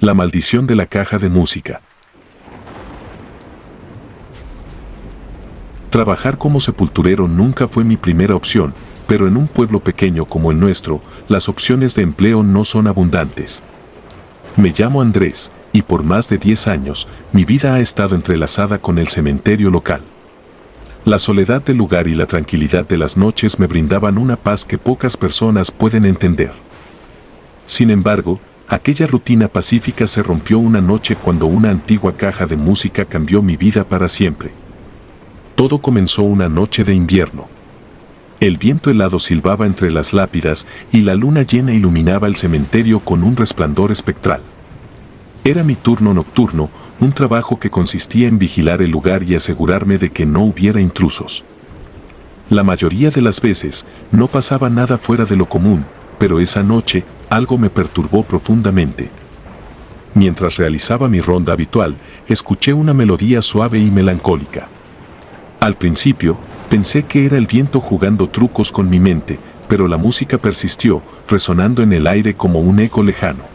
La maldición de la caja de música. Trabajar como sepulturero nunca fue mi primera opción, pero en un pueblo pequeño como el nuestro, las opciones de empleo no son abundantes. Me llamo Andrés, y por más de 10 años, mi vida ha estado entrelazada con el cementerio local. La soledad del lugar y la tranquilidad de las noches me brindaban una paz que pocas personas pueden entender. Sin embargo, aquella rutina pacífica se rompió una noche cuando una antigua caja de música cambió mi vida para siempre. Todo comenzó una noche de invierno. El viento helado silbaba entre las lápidas y la luna llena iluminaba el cementerio con un resplandor espectral. Era mi turno nocturno, un trabajo que consistía en vigilar el lugar y asegurarme de que no hubiera intrusos. La mayoría de las veces no pasaba nada fuera de lo común, pero esa noche algo me perturbó profundamente. Mientras realizaba mi ronda habitual, escuché una melodía suave y melancólica. Al principio, pensé que era el viento jugando trucos con mi mente, pero la música persistió, resonando en el aire como un eco lejano.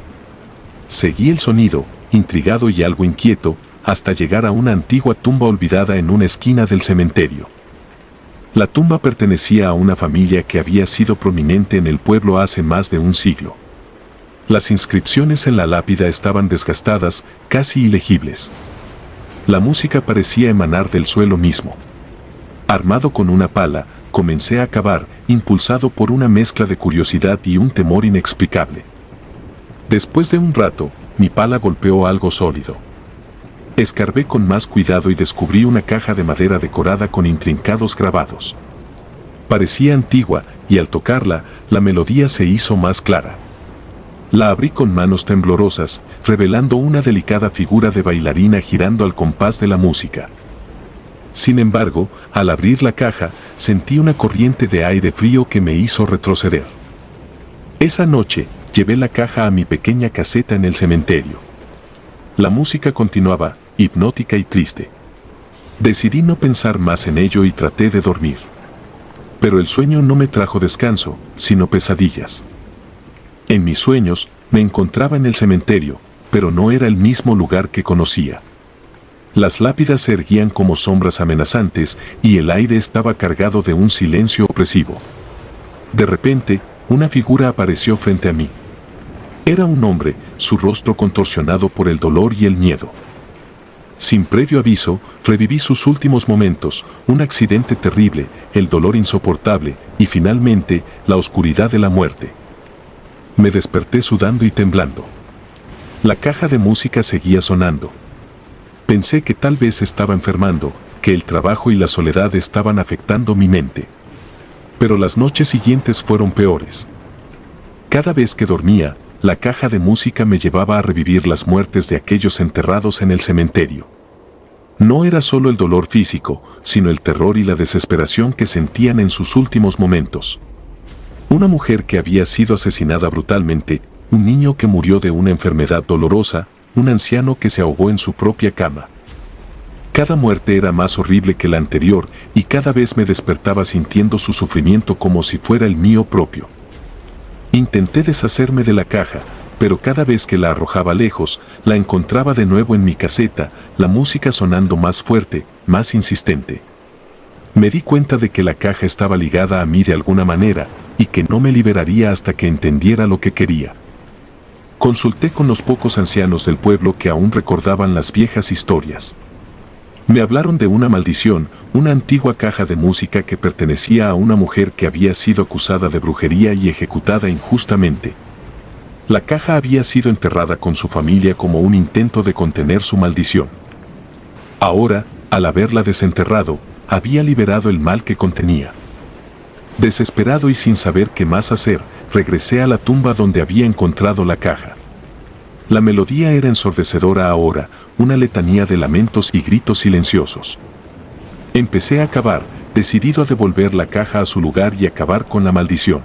Seguí el sonido, intrigado y algo inquieto, hasta llegar a una antigua tumba olvidada en una esquina del cementerio. La tumba pertenecía a una familia que había sido prominente en el pueblo hace más de un siglo. Las inscripciones en la lápida estaban desgastadas, casi ilegibles. La música parecía emanar del suelo mismo. Armado con una pala, comencé a cavar, impulsado por una mezcla de curiosidad y un temor inexplicable. Después de un rato, mi pala golpeó algo sólido. Escarbé con más cuidado y descubrí una caja de madera decorada con intrincados grabados. Parecía antigua, y al tocarla, la melodía se hizo más clara. La abrí con manos temblorosas, revelando una delicada figura de bailarina girando al compás de la música. Sin embargo, al abrir la caja, sentí una corriente de aire frío que me hizo retroceder. Esa noche, llevé la caja a mi pequeña caseta en el cementerio. La música continuaba, hipnótica y triste. Decidí no pensar más en ello y traté de dormir. Pero el sueño no me trajo descanso, sino pesadillas. En mis sueños, me encontraba en el cementerio, pero no era el mismo lugar que conocía. Las lápidas se erguían como sombras amenazantes y el aire estaba cargado de un silencio opresivo. De repente, una figura apareció frente a mí. Era un hombre, su rostro contorsionado por el dolor y el miedo. Sin previo aviso, reviví sus últimos momentos, un accidente terrible, el dolor insoportable y finalmente, la oscuridad de la muerte. Me desperté sudando y temblando. La caja de música seguía sonando. Pensé que tal vez estaba enfermando, que el trabajo y la soledad estaban afectando mi mente. Pero las noches siguientes fueron peores. Cada vez que dormía, la caja de música me llevaba a revivir las muertes de aquellos enterrados en el cementerio. No era solo el dolor físico, sino el terror y la desesperación que sentían en sus últimos momentos. Una mujer que había sido asesinada brutalmente, un niño que murió de una enfermedad dolorosa, un anciano que se ahogó en su propia cama. Cada muerte era más horrible que la anterior y cada vez me despertaba sintiendo su sufrimiento como si fuera el mío propio. Intenté deshacerme de la caja, pero cada vez que la arrojaba lejos, la encontraba de nuevo en mi caseta, la música sonando más fuerte, más insistente. Me di cuenta de que la caja estaba ligada a mí de alguna manera y que no me liberaría hasta que entendiera lo que quería. Consulté con los pocos ancianos del pueblo que aún recordaban las viejas historias. Me hablaron de una maldición, una antigua caja de música que pertenecía a una mujer que había sido acusada de brujería y ejecutada injustamente. La caja había sido enterrada con su familia como un intento de contener su maldición. Ahora, al haberla desenterrado, había liberado el mal que contenía. Desesperado y sin saber qué más hacer, regresé a la tumba donde había encontrado la caja. La melodía era ensordecedora ahora, una letanía de lamentos y gritos silenciosos. Empecé a cavar, decidido a devolver la caja a su lugar y acabar con la maldición.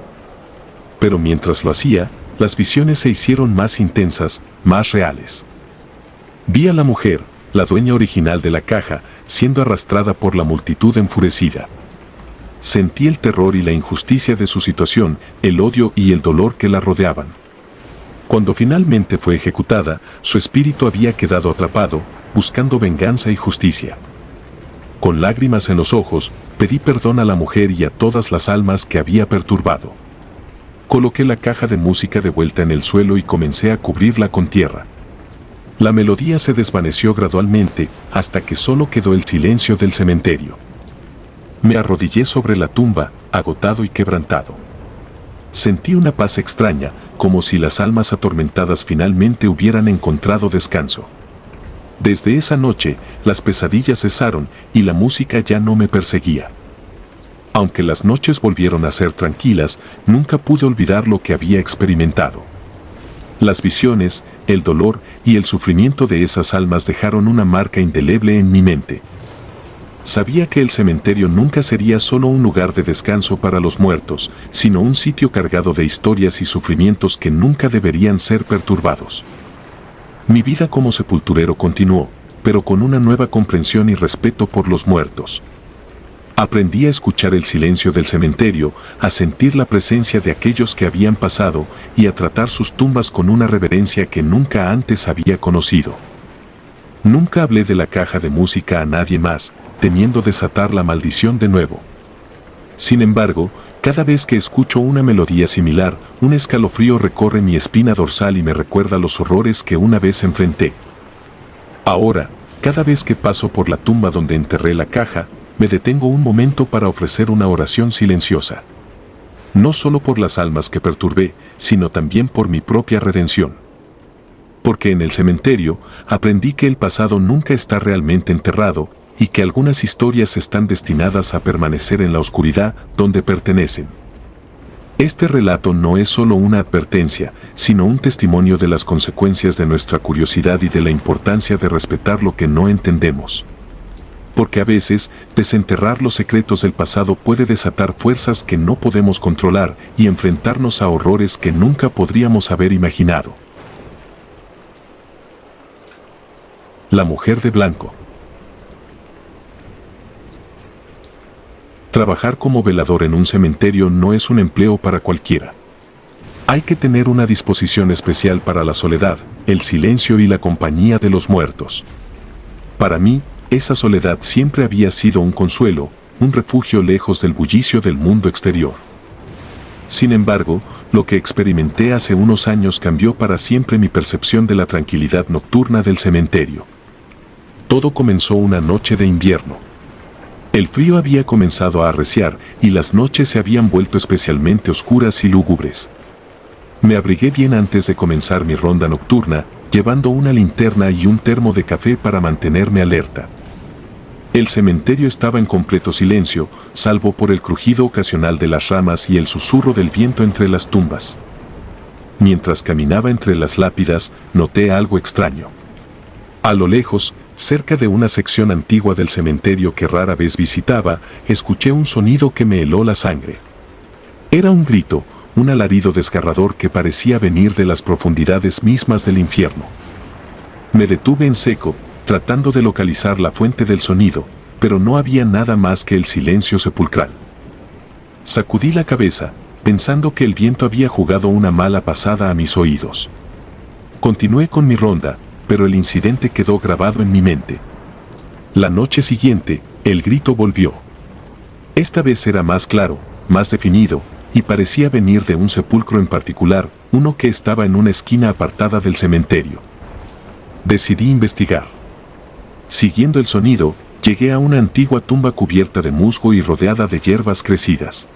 Pero mientras lo hacía, las visiones se hicieron más intensas, más reales. Vi a la mujer, la dueña original de la caja, siendo arrastrada por la multitud enfurecida. Sentí el terror y la injusticia de su situación, el odio y el dolor que la rodeaban. Cuando finalmente fue ejecutada, su espíritu había quedado atrapado, buscando venganza y justicia. Con lágrimas en los ojos, pedí perdón a la mujer y a todas las almas que había perturbado. Coloqué la caja de música de vuelta en el suelo y comencé a cubrirla con tierra. La melodía se desvaneció gradualmente hasta que solo quedó el silencio del cementerio. Me arrodillé sobre la tumba, agotado y quebrantado. Sentí una paz extraña, como si las almas atormentadas finalmente hubieran encontrado descanso. Desde esa noche, las pesadillas cesaron y la música ya no me perseguía. Aunque las noches volvieron a ser tranquilas, nunca pude olvidar lo que había experimentado. Las visiones, el dolor y el sufrimiento de esas almas dejaron una marca indeleble en mi mente. Sabía que el cementerio nunca sería solo un lugar de descanso para los muertos, sino un sitio cargado de historias y sufrimientos que nunca deberían ser perturbados. Mi vida como sepulturero continuó, pero con una nueva comprensión y respeto por los muertos. Aprendí a escuchar el silencio del cementerio, a sentir la presencia de aquellos que habían pasado y a tratar sus tumbas con una reverencia que nunca antes había conocido. Nunca hablé de la caja de música a nadie más, temiendo desatar la maldición de nuevo. Sin embargo, cada vez que escucho una melodía similar, un escalofrío recorre mi espina dorsal y me recuerda los horrores que una vez enfrenté. Ahora, cada vez que paso por la tumba donde enterré la caja, me detengo un momento para ofrecer una oración silenciosa. No solo por las almas que perturbé, sino también por mi propia redención. Porque en el cementerio aprendí que el pasado nunca está realmente enterrado y que algunas historias están destinadas a permanecer en la oscuridad donde pertenecen. Este relato no es solo una advertencia, sino un testimonio de las consecuencias de nuestra curiosidad y de la importancia de respetar lo que no entendemos. Porque a veces, desenterrar los secretos del pasado puede desatar fuerzas que no podemos controlar y enfrentarnos a horrores que nunca podríamos haber imaginado. La mujer de blanco. Trabajar como velador en un cementerio no es un empleo para cualquiera. Hay que tener una disposición especial para la soledad, el silencio y la compañía de los muertos. Para mí, esa soledad siempre había sido un consuelo, un refugio lejos del bullicio del mundo exterior. Sin embargo, lo que experimenté hace unos años cambió para siempre mi percepción de la tranquilidad nocturna del cementerio. Todo comenzó una noche de invierno. El frío había comenzado a arreciar y las noches se habían vuelto especialmente oscuras y lúgubres. Me abrigué bien antes de comenzar mi ronda nocturna, llevando una linterna y un termo de café para mantenerme alerta. El cementerio estaba en completo silencio, salvo por el crujido ocasional de las ramas y el susurro del viento entre las tumbas. Mientras caminaba entre las lápidas, noté algo extraño. A lo lejos, cerca de una sección antigua del cementerio que rara vez visitaba, escuché un sonido que me heló la sangre. Era un grito, un alarido desgarrador que parecía venir de las profundidades mismas del infierno. Me detuve en seco, tratando de localizar la fuente del sonido, pero no había nada más que el silencio sepulcral. Sacudí la cabeza, pensando que el viento había jugado una mala pasada a mis oídos. Continué con mi ronda, pero el incidente quedó grabado en mi mente. La noche siguiente, el grito volvió. Esta vez era más claro, más definido, y parecía venir de un sepulcro en particular, uno que estaba en una esquina apartada del cementerio. Decidí investigar. Siguiendo el sonido, llegué a una antigua tumba cubierta de musgo y rodeada de hierbas crecidas.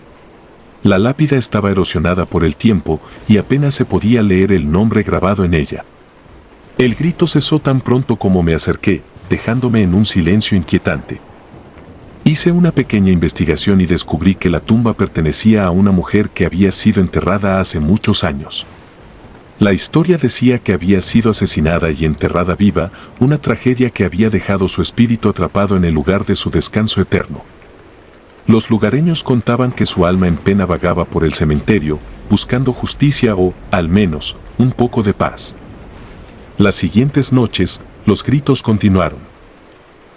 La lápida estaba erosionada por el tiempo y apenas se podía leer el nombre grabado en ella. El grito cesó tan pronto como me acerqué, dejándome en un silencio inquietante. Hice una pequeña investigación y descubrí que la tumba pertenecía a una mujer que había sido enterrada hace muchos años. La historia decía que había sido asesinada y enterrada viva, una tragedia que había dejado su espíritu atrapado en el lugar de su descanso eterno. Los lugareños contaban que su alma en pena vagaba por el cementerio, buscando justicia o, al menos, un poco de paz. Las siguientes noches, los gritos continuaron.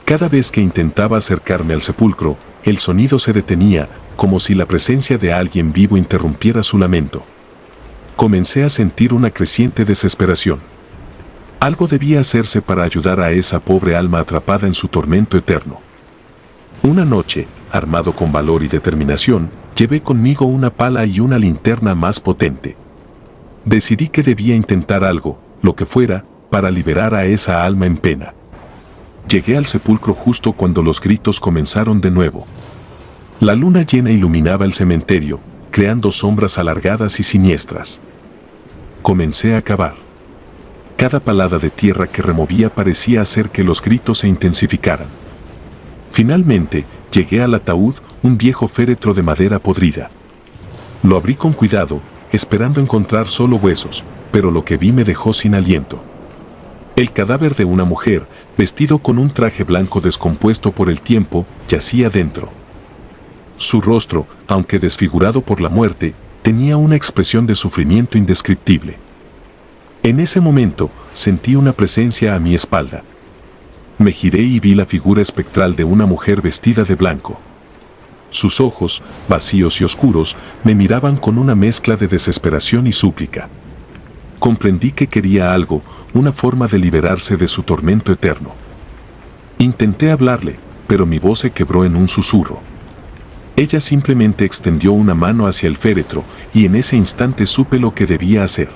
Cada vez que intentaba acercarme al sepulcro, el sonido se detenía, como si la presencia de alguien vivo interrumpiera su lamento. Comencé a sentir una creciente desesperación. Algo debía hacerse para ayudar a esa pobre alma atrapada en su tormento eterno. Una noche, armado con valor y determinación, llevé conmigo una pala y una linterna más potente. Decidí que debía intentar algo, lo que fuera, para liberar a esa alma en pena. Llegué al sepulcro justo cuando los gritos comenzaron de nuevo. La luna llena iluminaba el cementerio, creando sombras alargadas y siniestras. Comencé a cavar. Cada palada de tierra que removía parecía hacer que los gritos se intensificaran. Finalmente, llegué al ataúd, un viejo féretro de madera podrida. Lo abrí con cuidado, esperando encontrar solo huesos, pero lo que vi me dejó sin aliento. El cadáver de una mujer, vestido con un traje blanco descompuesto por el tiempo, yacía dentro. Su rostro, aunque desfigurado por la muerte, tenía una expresión de sufrimiento indescriptible. En ese momento, sentí una presencia a mi espalda. Me giré y vi la figura espectral de una mujer vestida de blanco. Sus ojos, vacíos y oscuros, me miraban con una mezcla de desesperación y súplica. Comprendí que quería algo, una forma de liberarse de su tormento eterno. Intenté hablarle, pero mi voz se quebró en un susurro. Ella simplemente extendió una mano hacia el féretro, y en ese instante supe lo que debía hacer.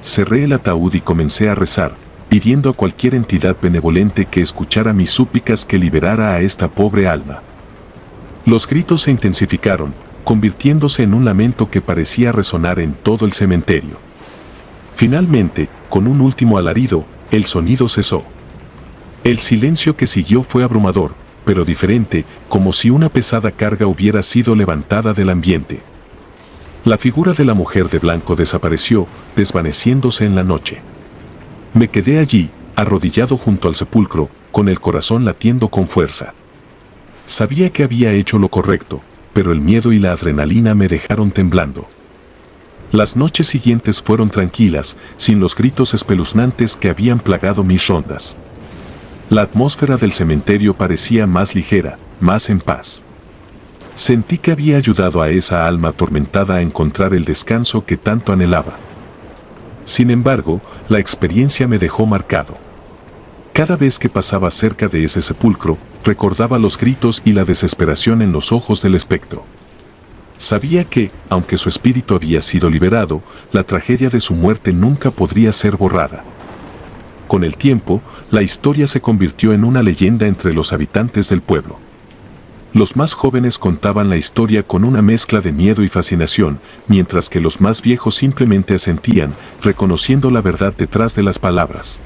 Cerré el ataúd y comencé a rezar, pidiendo a cualquier entidad benevolente que escuchara mis súplicas que liberara a esta pobre alma. Los gritos se intensificaron, convirtiéndose en un lamento que parecía resonar en todo el cementerio. Finalmente, con un último alarido, el sonido cesó. El silencio que siguió fue abrumador, pero diferente, como si una pesada carga hubiera sido levantada del ambiente. La figura de la mujer de blanco desapareció, desvaneciéndose en la noche. Me quedé allí, arrodillado junto al sepulcro, con el corazón latiendo con fuerza. Sabía que había hecho lo correcto, pero el miedo y la adrenalina me dejaron temblando. Las noches siguientes fueron tranquilas, sin los gritos espeluznantes que habían plagado mis rondas. La atmósfera del cementerio parecía más ligera, más en paz. Sentí que había ayudado a esa alma atormentada a encontrar el descanso que tanto anhelaba. Sin embargo, la experiencia me dejó marcado. Cada vez que pasaba cerca de ese sepulcro, recordaba los gritos y la desesperación en los ojos del espectro. Sabía que, aunque su espíritu había sido liberado, la tragedia de su muerte nunca podría ser borrada. Con el tiempo, la historia se convirtió en una leyenda entre los habitantes del pueblo. Los más jóvenes contaban la historia con una mezcla de miedo y fascinación, mientras que los más viejos simplemente asentían, reconociendo la verdad detrás de las palabras.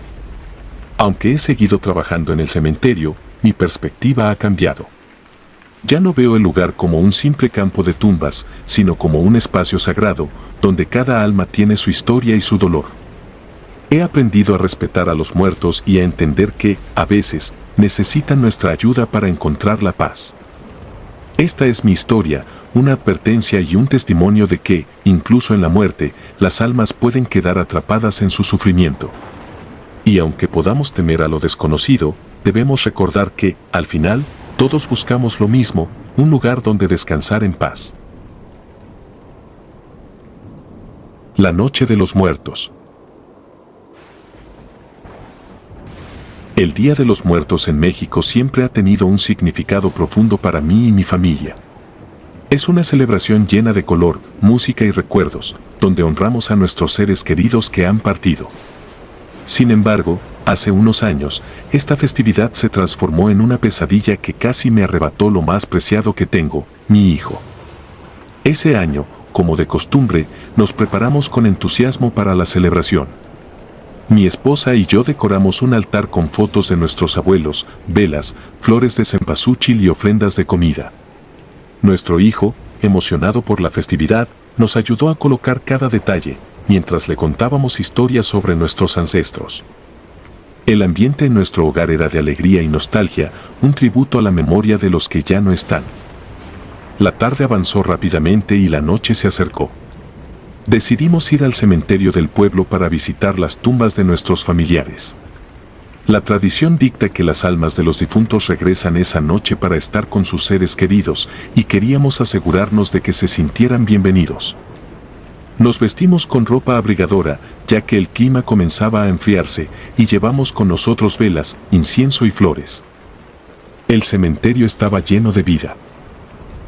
Aunque he seguido trabajando en el cementerio, mi perspectiva ha cambiado. Ya no veo el lugar como un simple campo de tumbas, sino como un espacio sagrado, donde cada alma tiene su historia y su dolor. He aprendido a respetar a los muertos y a entender que, a veces, necesitan nuestra ayuda para encontrar la paz. Esta es mi historia, una advertencia y un testimonio de que, incluso en la muerte, las almas pueden quedar atrapadas en su sufrimiento. Y aunque podamos temer a lo desconocido, debemos recordar que, al final, todos buscamos lo mismo, un lugar donde descansar en paz. La Noche de los Muertos. El Día de los Muertos en México siempre ha tenido un significado profundo para mí y mi familia. Es una celebración llena de color, música y recuerdos, donde honramos a nuestros seres queridos que han partido. Sin embargo, hace unos años, esta festividad se transformó en una pesadilla que casi me arrebató lo más preciado que tengo, mi hijo. Ese año, como de costumbre, nos preparamos con entusiasmo para la celebración. Mi esposa y yo decoramos un altar con fotos de nuestros abuelos, velas, flores de cempasúchil y ofrendas de comida. Nuestro hijo, emocionado por la festividad, nos ayudó a colocar cada detalle, mientras le contábamos historias sobre nuestros ancestros. El ambiente en nuestro hogar era de alegría y nostalgia, un tributo a la memoria de los que ya no están. La tarde avanzó rápidamente y la noche se acercó. Decidimos ir al cementerio del pueblo para visitar las tumbas de nuestros familiares. La tradición dicta que las almas de los difuntos regresan esa noche para estar con sus seres queridos, y queríamos asegurarnos de que se sintieran bienvenidos. Nos vestimos con ropa abrigadora, ya que el clima comenzaba a enfriarse, y llevamos con nosotros velas, incienso y flores. El cementerio estaba lleno de vida.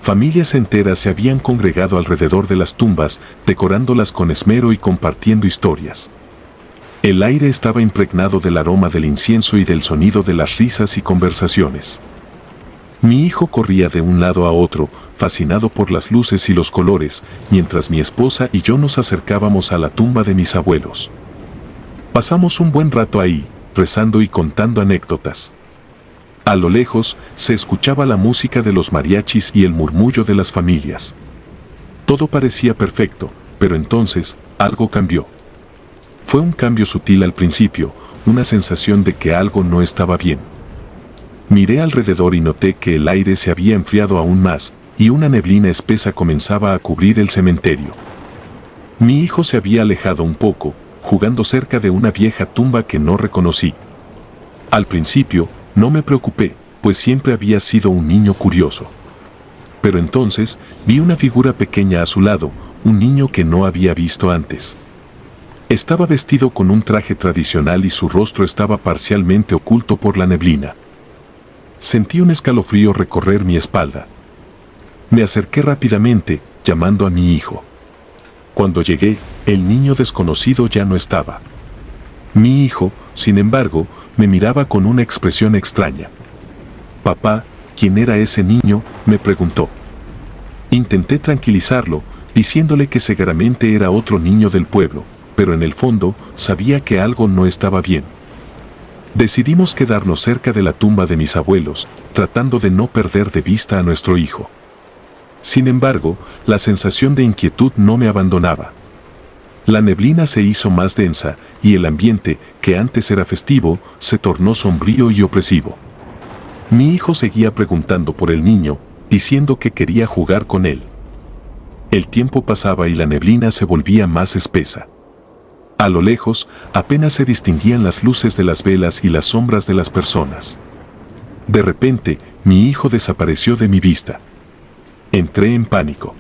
Familias enteras se habían congregado alrededor de las tumbas, decorándolas con esmero y compartiendo historias. El aire estaba impregnado del aroma del incienso y del sonido de las risas y conversaciones. Mi hijo corría de un lado a otro, fascinado por las luces y los colores, mientras mi esposa y yo nos acercábamos a la tumba de mis abuelos. Pasamos un buen rato ahí, rezando y contando anécdotas. A lo lejos se escuchaba la música de los mariachis y el murmullo de las familias. Todo parecía perfecto, pero entonces algo cambió. Fue un cambio sutil al principio, una sensación de que algo no estaba bien. Miré alrededor y noté que el aire se había enfriado aún más, y una neblina espesa comenzaba a cubrir el cementerio. Mi hijo se había alejado un poco, jugando cerca de una vieja tumba que no reconocí. Al principio, no me preocupé, pues siempre había sido un niño curioso. Pero entonces vi una figura pequeña a su lado, un niño que no había visto antes. Estaba vestido con un traje tradicional y su rostro estaba parcialmente oculto por la neblina. Sentí un escalofrío recorrer mi espalda. Me acerqué rápidamente, llamando a mi hijo. Cuando llegué, el niño desconocido ya no estaba. Mi hijo, sin embargo, me miraba con una expresión extraña. «Papá, ¿quién era ese niño?», me preguntó. Intenté tranquilizarlo, diciéndole que seguramente era otro niño del pueblo, pero en el fondo sabía que algo no estaba bien. Decidimos quedarnos cerca de la tumba de mis abuelos, tratando de no perder de vista a nuestro hijo. Sin embargo, la sensación de inquietud no me abandonaba. La neblina se hizo más densa y el ambiente, que antes era festivo, se tornó sombrío y opresivo. Mi hijo seguía preguntando por el niño, diciendo que quería jugar con él. El tiempo pasaba y la neblina se volvía más espesa. A lo lejos, apenas se distinguían las luces de las velas y las sombras de las personas. De repente, mi hijo desapareció de mi vista. Entré en pánico.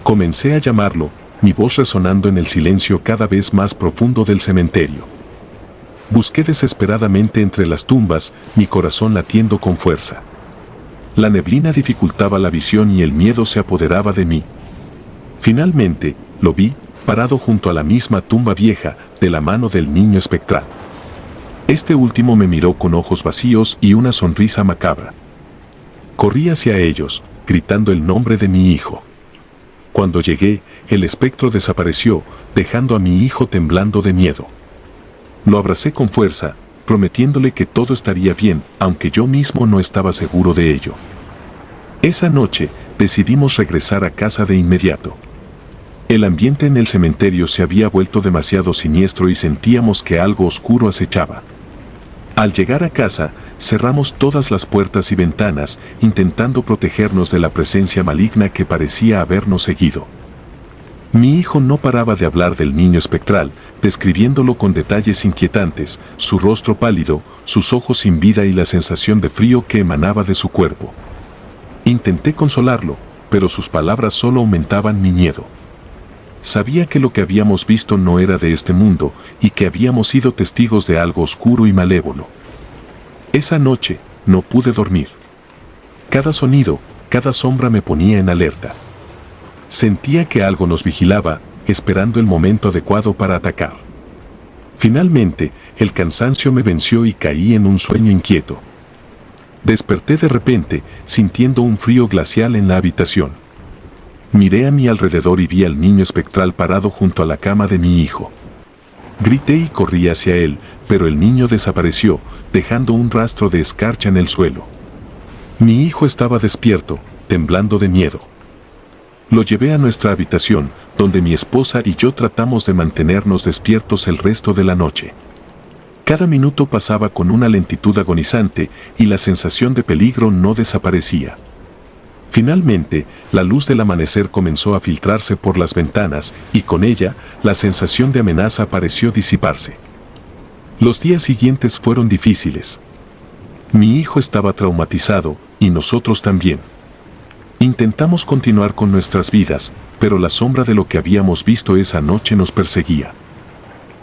Comencé a llamarlo, mi voz resonando en el silencio cada vez más profundo del cementerio. Busqué desesperadamente entre las tumbas, mi corazón latiendo con fuerza. La neblina dificultaba la visión y el miedo se apoderaba de mí. Finalmente, lo vi, parado junto a la misma tumba vieja, de la mano del niño espectral. Este último me miró con ojos vacíos y una sonrisa macabra. Corrí hacia ellos, gritando el nombre de mi hijo. Cuando llegué, el espectro desapareció, dejando a mi hijo temblando de miedo. Lo abracé con fuerza, prometiéndole que todo estaría bien, aunque yo mismo no estaba seguro de ello. Esa noche, decidimos regresar a casa de inmediato. El ambiente en el cementerio se había vuelto demasiado siniestro y sentíamos que algo oscuro acechaba. Al llegar a casa, cerramos todas las puertas y ventanas, intentando protegernos de la presencia maligna que parecía habernos seguido. Mi hijo no paraba de hablar del niño espectral, describiéndolo con detalles inquietantes, su rostro pálido, sus ojos sin vida y la sensación de frío que emanaba de su cuerpo. Intenté consolarlo, pero sus palabras solo aumentaban mi miedo. Sabía que lo que habíamos visto no era de este mundo y que habíamos sido testigos de algo oscuro y malévolo. Esa noche no pude dormir. Cada sonido, cada sombra me ponía en alerta. Sentía que algo nos vigilaba, esperando el momento adecuado para atacar. Finalmente, el cansancio me venció y caí en un sueño inquieto. Desperté de repente, sintiendo un frío glacial en la habitación. Miré a mi alrededor y vi al niño espectral parado junto a la cama de mi hijo. Grité y corrí hacia él, pero el niño desapareció, dejando un rastro de escarcha en el suelo. Mi hijo estaba despierto, temblando de miedo. Lo llevé a nuestra habitación, donde mi esposa y yo tratamos de mantenernos despiertos el resto de la noche. Cada minuto pasaba con una lentitud agonizante y la sensación de peligro no desaparecía. Finalmente, la luz del amanecer comenzó a filtrarse por las ventanas y con ella, la sensación de amenaza pareció disiparse. Los días siguientes fueron difíciles. Mi hijo estaba traumatizado y nosotros también. Intentamos continuar con nuestras vidas, pero la sombra de lo que habíamos visto esa noche nos perseguía.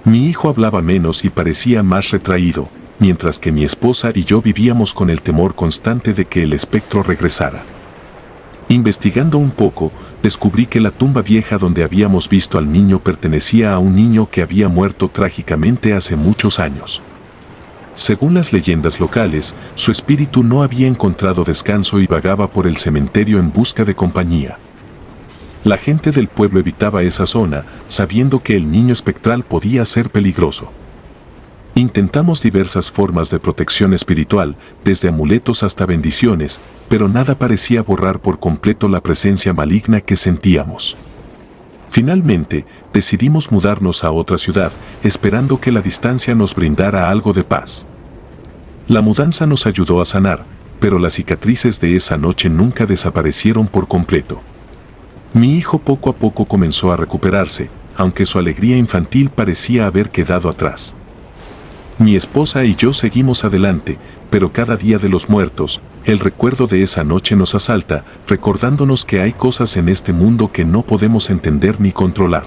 Mi hijo hablaba menos y parecía más retraído, mientras que mi esposa y yo vivíamos con el temor constante de que el espectro regresara. Investigando un poco, descubrí que la tumba vieja donde habíamos visto al niño pertenecía a un niño que había muerto trágicamente hace muchos años. Según las leyendas locales, su espíritu no había encontrado descanso y vagaba por el cementerio en busca de compañía. La gente del pueblo evitaba esa zona, sabiendo que el niño espectral podía ser peligroso. Intentamos diversas formas de protección espiritual, desde amuletos hasta bendiciones, pero nada parecía borrar por completo la presencia maligna que sentíamos. Finalmente, decidimos mudarnos a otra ciudad, esperando que la distancia nos brindara algo de paz. La mudanza nos ayudó a sanar, pero las cicatrices de esa noche nunca desaparecieron por completo. Mi hijo poco a poco comenzó a recuperarse, aunque su alegría infantil parecía haber quedado atrás. Mi esposa y yo seguimos adelante, pero cada día de los muertos, el recuerdo de esa noche nos asalta, recordándonos que hay cosas en este mundo que no podemos entender ni controlar.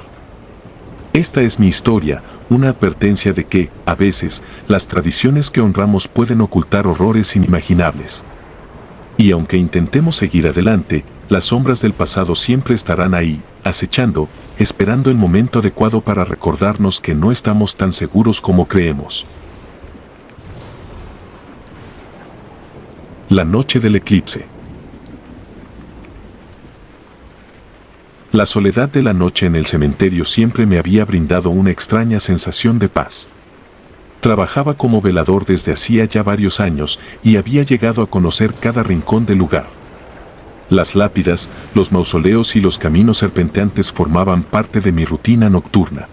Esta es mi historia, una advertencia de que, a veces, las tradiciones que honramos pueden ocultar horrores inimaginables. Y aunque intentemos seguir adelante, las sombras del pasado siempre estarán ahí, acechando, esperando el momento adecuado para recordarnos que no estamos tan seguros como creemos. La noche del eclipse. La soledad de la noche en el cementerio siempre me había brindado una extraña sensación de paz. Trabajaba como velador desde hacía ya varios años y había llegado a conocer cada rincón del lugar. Las lápidas, los mausoleos y los caminos serpenteantes formaban parte de mi rutina nocturna.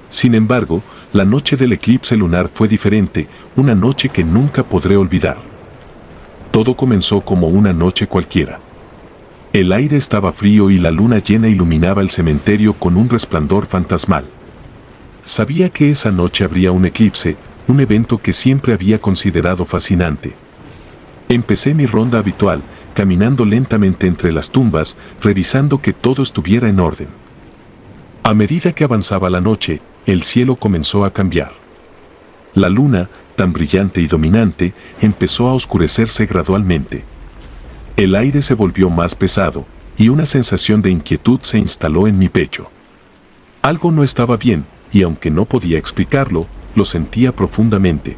Sin embargo, la noche del eclipse lunar fue diferente, una noche que nunca podré olvidar. Todo comenzó como una noche cualquiera. El aire estaba frío y la luna llena iluminaba el cementerio con un resplandor fantasmal. Sabía que esa noche habría un eclipse, un evento que siempre había considerado fascinante. Empecé mi ronda habitual, caminando lentamente entre las tumbas, revisando que todo estuviera en orden. A medida que avanzaba la noche, el cielo comenzó a cambiar. La luna, tan brillante y dominante, empezó a oscurecerse gradualmente. El aire se volvió más pesado, y una sensación de inquietud se instaló en mi pecho. Algo no estaba bien, y aunque no podía explicarlo, lo sentía profundamente.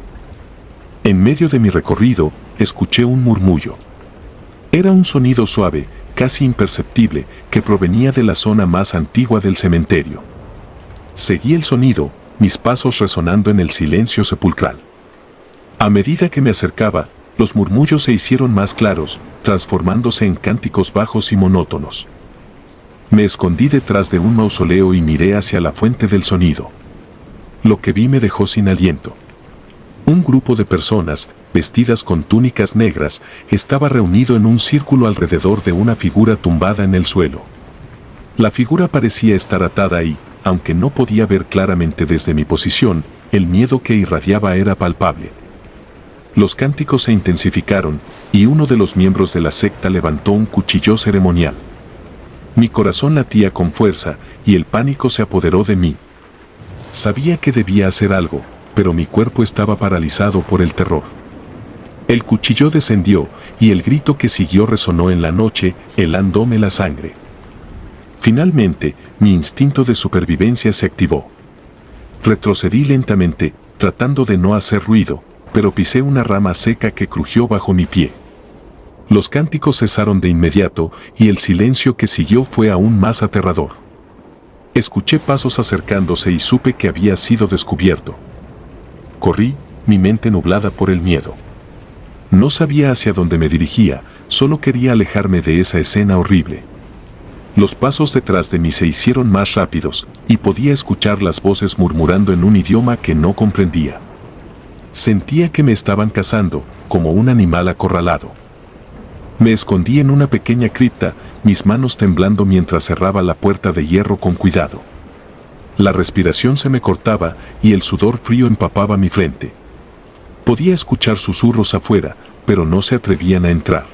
En medio de mi recorrido, escuché un murmullo. Era un sonido suave, casi imperceptible, que provenía de la zona más antigua del cementerio. Seguí el sonido, mis pasos resonando en el silencio sepulcral. A medida que me acercaba, los murmullos se hicieron más claros, transformándose en cánticos bajos y monótonos. Me escondí detrás de un mausoleo y miré hacia la fuente del sonido. Lo que vi me dejó sin aliento. Un grupo de personas, vestidas con túnicas negras, estaba reunido en un círculo alrededor de una figura tumbada en el suelo. La figura parecía estar atada ahí, aunque no podía ver claramente desde mi posición, el miedo que irradiaba era palpable. Los cánticos se intensificaron, y uno de los miembros de la secta levantó un cuchillo ceremonial. Mi corazón latía con fuerza, y el pánico se apoderó de mí. Sabía que debía hacer algo, pero mi cuerpo estaba paralizado por el terror. El cuchillo descendió, y el grito que siguió resonó en la noche, helándome la sangre. Finalmente, mi instinto de supervivencia se activó. Retrocedí lentamente, tratando de no hacer ruido, pero pisé una rama seca que crujió bajo mi pie. Los cánticos cesaron de inmediato y el silencio que siguió fue aún más aterrador. Escuché pasos acercándose y supe que había sido descubierto. Corrí, mi mente nublada por el miedo. No sabía hacia dónde me dirigía, solo quería alejarme de esa escena horrible. Los pasos detrás de mí se hicieron más rápidos, y podía escuchar las voces murmurando en un idioma que no comprendía. Sentía que me estaban cazando, como un animal acorralado. Me escondí en una pequeña cripta, mis manos temblando mientras cerraba la puerta de hierro con cuidado. La respiración se me cortaba y el sudor frío empapaba mi frente. Podía escuchar susurros afuera, pero no se atrevían a entrar.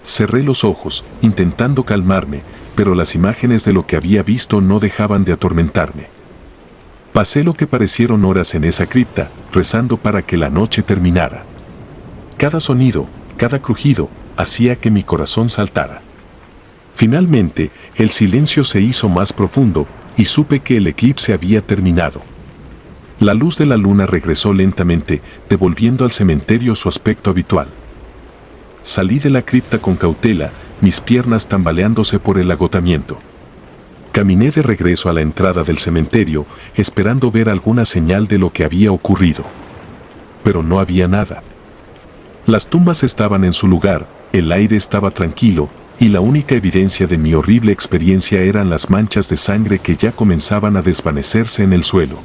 Cerré los ojos, intentando calmarme, pero las imágenes de lo que había visto no dejaban de atormentarme. Pasé lo que parecieron horas en esa cripta, rezando para que la noche terminara. Cada sonido, cada crujido, hacía que mi corazón saltara. Finalmente, el silencio se hizo más profundo y supe que el eclipse había terminado. La luz de la luna regresó lentamente, devolviendo al cementerio su aspecto habitual. Salí de la cripta con cautela, mis piernas tambaleándose por el agotamiento. Caminé de regreso a la entrada del cementerio, esperando ver alguna señal de lo que había ocurrido. Pero no había nada. Las tumbas estaban en su lugar, el aire estaba tranquilo, y la única evidencia de mi horrible experiencia eran las manchas de sangre que ya comenzaban a desvanecerse en el suelo.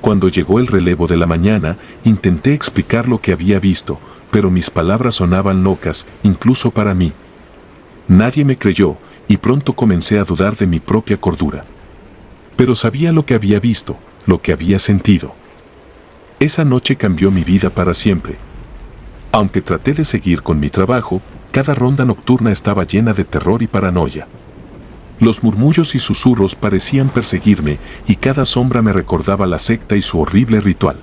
Cuando llegó el relevo de la mañana, intenté explicar lo que había visto, pero mis palabras sonaban locas, incluso para mí. Nadie me creyó, y pronto comencé a dudar de mi propia cordura. Pero sabía lo que había visto, lo que había sentido. Esa noche cambió mi vida para siempre. Aunque traté de seguir con mi trabajo, cada ronda nocturna estaba llena de terror y paranoia. Los murmullos y susurros parecían perseguirme y cada sombra me recordaba la secta y su horrible ritual.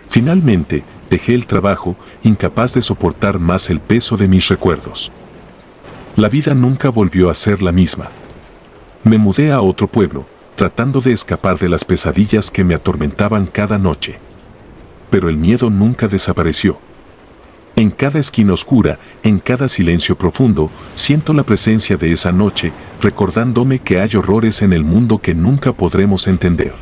Finalmente, dejé el trabajo, incapaz de soportar más el peso de mis recuerdos. La vida nunca volvió a ser la misma. Me mudé a otro pueblo, tratando de escapar de las pesadillas que me atormentaban cada noche. Pero el miedo nunca desapareció. En cada esquina oscura, en cada silencio profundo, siento la presencia de esa noche, recordándome que hay horrores en el mundo que nunca podremos entender.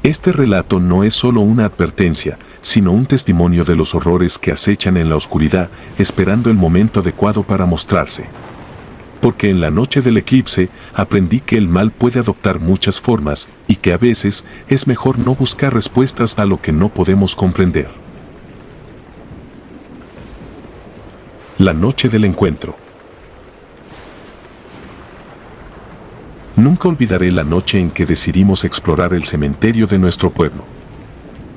Este relato no es solo una advertencia, sino un testimonio de los horrores que acechan en la oscuridad, esperando el momento adecuado para mostrarse. Porque en la noche del eclipse aprendí que el mal puede adoptar muchas formas y que a veces es mejor no buscar respuestas a lo que no podemos comprender. La noche del encuentro. Nunca olvidaré la noche en que decidimos explorar el cementerio de nuestro pueblo.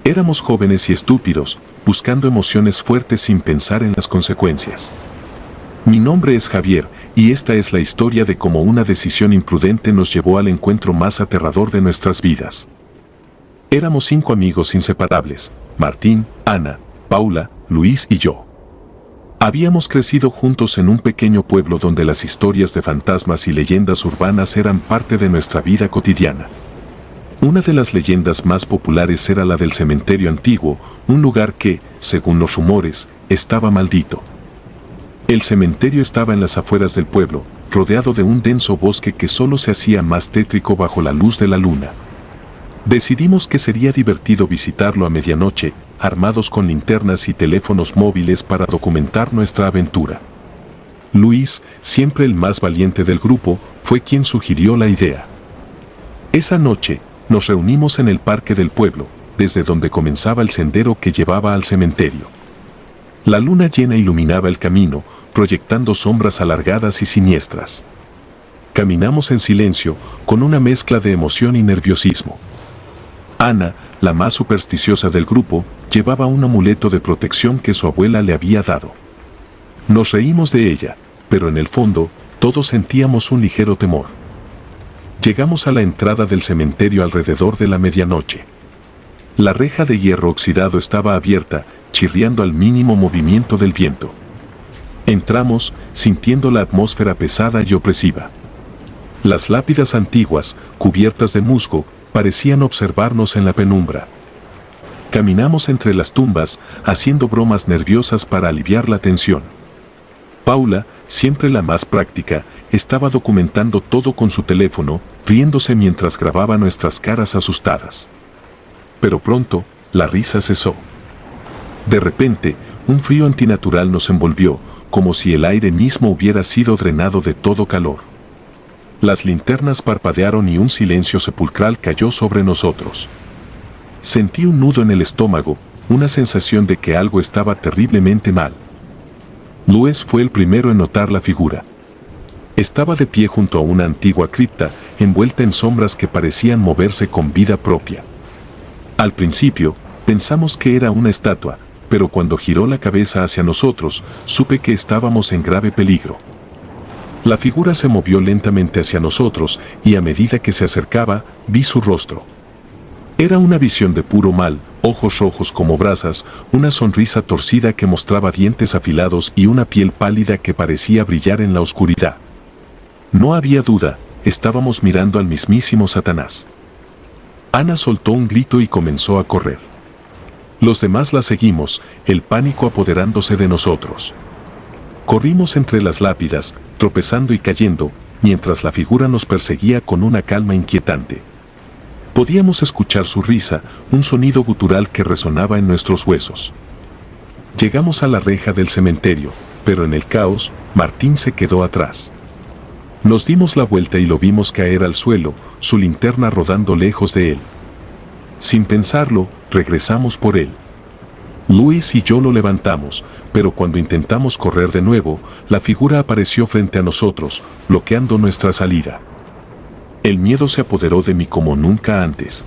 Éramos jóvenes y estúpidos, buscando emociones fuertes sin pensar en las consecuencias. Mi nombre es Javier, y esta es la historia de cómo una decisión imprudente nos llevó al encuentro más aterrador de nuestras vidas. Éramos 5 amigos inseparables: Martín, Ana, Paula, Luis y yo. Habíamos crecido juntos en un pequeño pueblo donde las historias de fantasmas y leyendas urbanas eran parte de nuestra vida cotidiana. Una de las leyendas más populares era la del cementerio antiguo, un lugar que, según los rumores, estaba maldito. El cementerio estaba en las afueras del pueblo, rodeado de un denso bosque que solo se hacía más tétrico bajo la luz de la luna. Decidimos que sería divertido visitarlo a medianoche, armados con linternas y teléfonos móviles para documentar nuestra aventura. Luis, siempre el más valiente del grupo, fue quien sugirió la idea. Esa noche, nos reunimos en el parque del pueblo, desde donde comenzaba el sendero que llevaba al cementerio. La luna llena iluminaba el camino, proyectando sombras alargadas y siniestras. Caminamos en silencio, con una mezcla de emoción y nerviosismo. Ana, la más supersticiosa del grupo, llevaba un amuleto de protección que su abuela le había dado. Nos reímos de ella, pero en el fondo, todos sentíamos un ligero temor. Llegamos a la entrada del cementerio alrededor de la medianoche. La reja de hierro oxidado estaba abierta, chirriando al mínimo movimiento del viento. Entramos, sintiendo la atmósfera pesada y opresiva. Las lápidas antiguas, cubiertas de musgo, parecían observarnos en la penumbra. Caminamos entre las tumbas, haciendo bromas nerviosas para aliviar la tensión. Paula, siempre la más práctica, estaba documentando todo con su teléfono, riéndose mientras grababa nuestras caras asustadas. Pero pronto, la risa cesó. De repente, un frío antinatural nos envolvió, como si el aire mismo hubiera sido drenado de todo calor. Las linternas parpadearon y un silencio sepulcral cayó sobre nosotros. Sentí un nudo en el estómago, una sensación de que algo estaba terriblemente mal. Luis fue el primero en notar la figura. Estaba de pie junto a una antigua cripta, envuelta en sombras que parecían moverse con vida propia. Al principio, pensamos que era una estatua, pero cuando giró la cabeza hacia nosotros, supe que estábamos en grave peligro. La figura se movió lentamente hacia nosotros y a medida que se acercaba, vi su rostro. Era una visión de puro mal, ojos rojos como brasas, una sonrisa torcida que mostraba dientes afilados y una piel pálida que parecía brillar en la oscuridad. No había duda, estábamos mirando al mismísimo Satanás. Ana soltó un grito y comenzó a correr. Los demás la seguimos, el pánico apoderándose de nosotros. Corrimos entre las lápidas, tropezando y cayendo, mientras la figura nos perseguía con una calma inquietante. Podíamos escuchar su risa, un sonido gutural que resonaba en nuestros huesos. Llegamos a la reja del cementerio, pero en el caos, Martín se quedó atrás. Nos dimos la vuelta y lo vimos caer al suelo, su linterna rodando lejos de él. Sin pensarlo, regresamos por él. Luis y yo lo levantamos, pero cuando intentamos correr de nuevo, la figura apareció frente a nosotros, bloqueando nuestra salida. El miedo se apoderó de mí como nunca antes.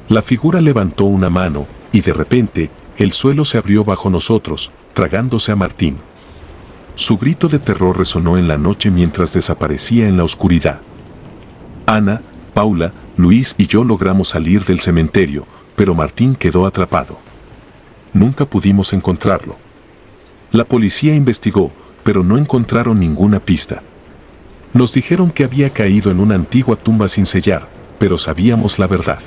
La figura levantó una mano, y de repente, el suelo se abrió bajo nosotros, tragándose a Martín. Su grito de terror resonó en la noche mientras desaparecía en la oscuridad. Ana, Paula, Luis y yo logramos salir del cementerio, pero Martín quedó atrapado. Nunca pudimos encontrarlo. La policía investigó, pero no encontraron ninguna pista. Nos dijeron que había caído en una antigua tumba sin sellar, pero sabíamos la verdad.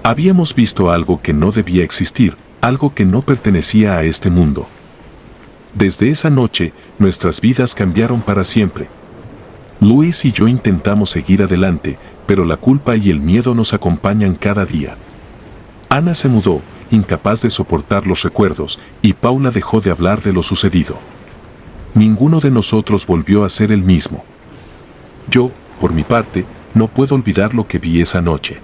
Habíamos visto algo que no debía existir, algo que no pertenecía a este mundo. Desde esa noche, nuestras vidas cambiaron para siempre. Luis y yo intentamos seguir adelante, pero la culpa y el miedo nos acompañan cada día. Ana se mudó, incapaz de soportar los recuerdos, y Paula dejó de hablar de lo sucedido. Ninguno de nosotros volvió a ser el mismo. Yo, por mi parte, no puedo olvidar lo que vi esa noche.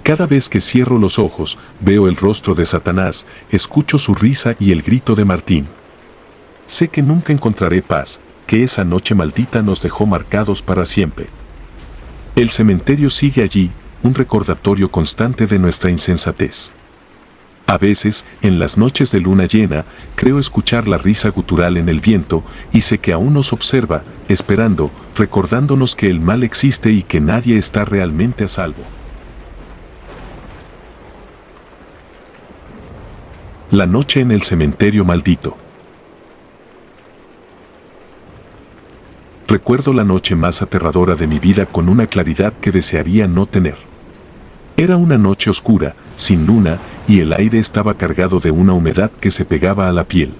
Cada vez que cierro los ojos, veo el rostro de Satanás, escucho su risa y el grito de Martín. Sé que nunca encontraré paz, que esa noche maldita nos dejó marcados para siempre. El cementerio sigue allí, un recordatorio constante de nuestra insensatez. A veces, en las noches de luna llena, creo escuchar la risa gutural en el viento y sé que aún nos observa, esperando, recordándonos que el mal existe y que nadie está realmente a salvo. La noche en el cementerio maldito. Recuerdo la noche más aterradora de mi vida con una claridad que desearía no tener. Era una noche oscura, sin luna, y el aire estaba cargado de una humedad que se pegaba a la piel.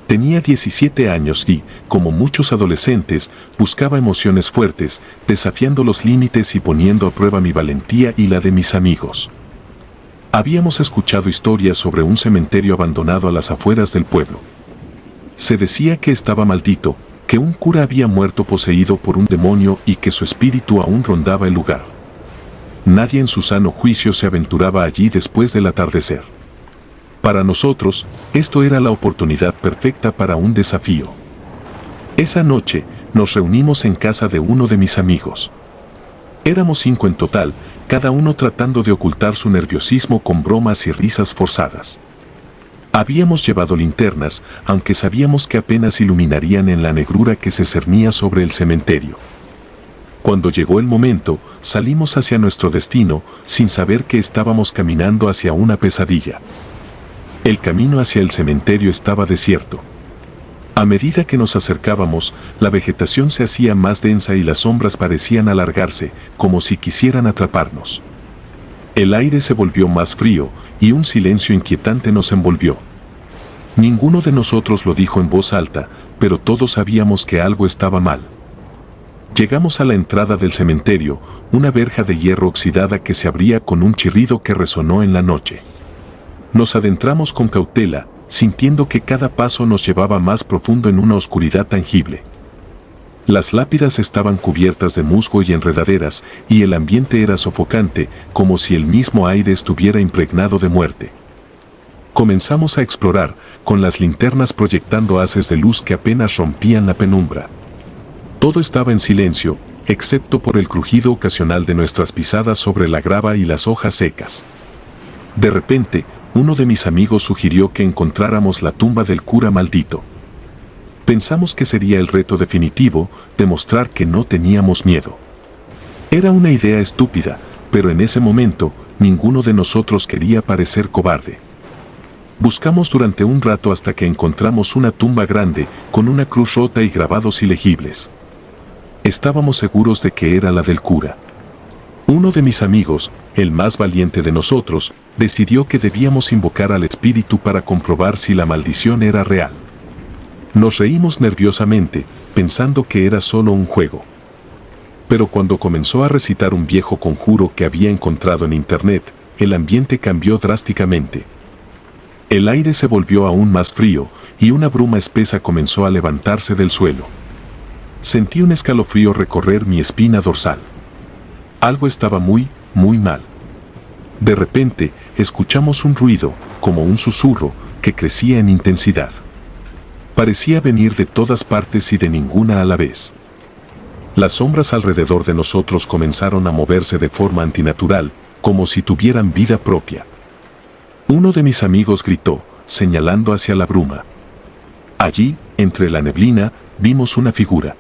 Tenía 17 años y, como muchos adolescentes, buscaba emociones fuertes, desafiando los límites y poniendo a prueba mi valentía y la de mis amigos. Habíamos escuchado historias sobre un cementerio abandonado a las afueras del pueblo. Se decía que estaba maldito, que un cura había muerto poseído por un demonio y que su espíritu aún rondaba el lugar. Nadie en su sano juicio se aventuraba allí después del atardecer. Para nosotros, esto era la oportunidad perfecta para un desafío. Esa noche, nos reunimos en casa de uno de mis amigos. Éramos 5 en total, cada uno tratando de ocultar su nerviosismo con bromas y risas forzadas. Habíamos llevado linternas, aunque sabíamos que apenas iluminarían en la negrura que se cernía sobre el cementerio. Cuando llegó el momento, salimos hacia nuestro destino, sin saber que estábamos caminando hacia una pesadilla. El camino hacia el cementerio estaba desierto. A medida que nos acercábamos, la vegetación se hacía más densa y las sombras parecían alargarse, como si quisieran atraparnos. El aire se volvió más frío, y un silencio inquietante nos envolvió. Ninguno de nosotros lo dijo en voz alta, pero todos sabíamos que algo estaba mal. Llegamos a la entrada del cementerio, una verja de hierro oxidada que se abría con un chirrido que resonó en la noche. Nos adentramos con cautela, sintiendo que cada paso nos llevaba más profundo en una oscuridad tangible. Las lápidas estaban cubiertas de musgo y enredaderas, y el ambiente era sofocante, como si el mismo aire estuviera impregnado de muerte. Comenzamos a explorar, con las linternas proyectando haces de luz que apenas rompían la penumbra. Todo estaba en silencio, excepto por el crujido ocasional de nuestras pisadas sobre la grava y las hojas secas. De repente, uno de mis amigos sugirió que encontráramos la tumba del cura maldito. Pensamos que sería el reto definitivo, demostrar que no teníamos miedo. Era una idea estúpida, pero en ese momento, ninguno de nosotros quería parecer cobarde. Buscamos durante un rato hasta que encontramos una tumba grande, con una cruz rota y grabados ilegibles. Estábamos seguros de que era la del cura. Uno de mis amigos, el más valiente de nosotros, decidió que debíamos invocar al espíritu para comprobar si la maldición era real. Nos reímos nerviosamente, pensando que era solo un juego. Pero cuando comenzó a recitar un viejo conjuro que había encontrado en internet, el ambiente cambió drásticamente. El aire se volvió aún más frío y una bruma espesa comenzó a levantarse del suelo. Sentí un escalofrío recorrer mi espina dorsal. Algo estaba muy mal. De repente, escuchamos un ruido, como un susurro, que crecía en intensidad. Parecía venir de todas partes y de ninguna a la vez. Las sombras alrededor de nosotros comenzaron a moverse de forma antinatural, como si tuvieran vida propia. Uno de mis amigos gritó, señalando hacia la bruma. Allí, entre la neblina, vimos una figura.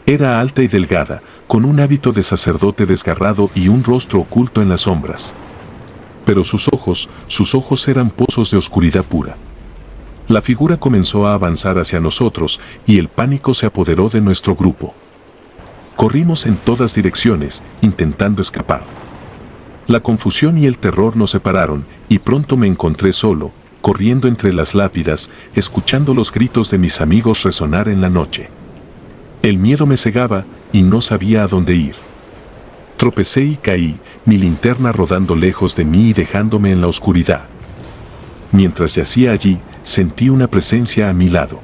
Era alta y delgada, con un hábito de sacerdote desgarrado y un rostro oculto en las sombras. Pero sus ojos eran pozos de oscuridad pura. La figura comenzó a avanzar hacia nosotros y el pánico se apoderó de nuestro grupo. Corrimos en todas direcciones, intentando escapar. La confusión y el terror nos separaron y pronto me encontré solo, corriendo entre las lápidas, escuchando los gritos de mis amigos resonar en la noche. El miedo me cegaba y no sabía a dónde ir. Tropecé y caí, mi linterna rodando lejos de mí y dejándome en la oscuridad. Mientras yacía allí, sentí una presencia a mi lado.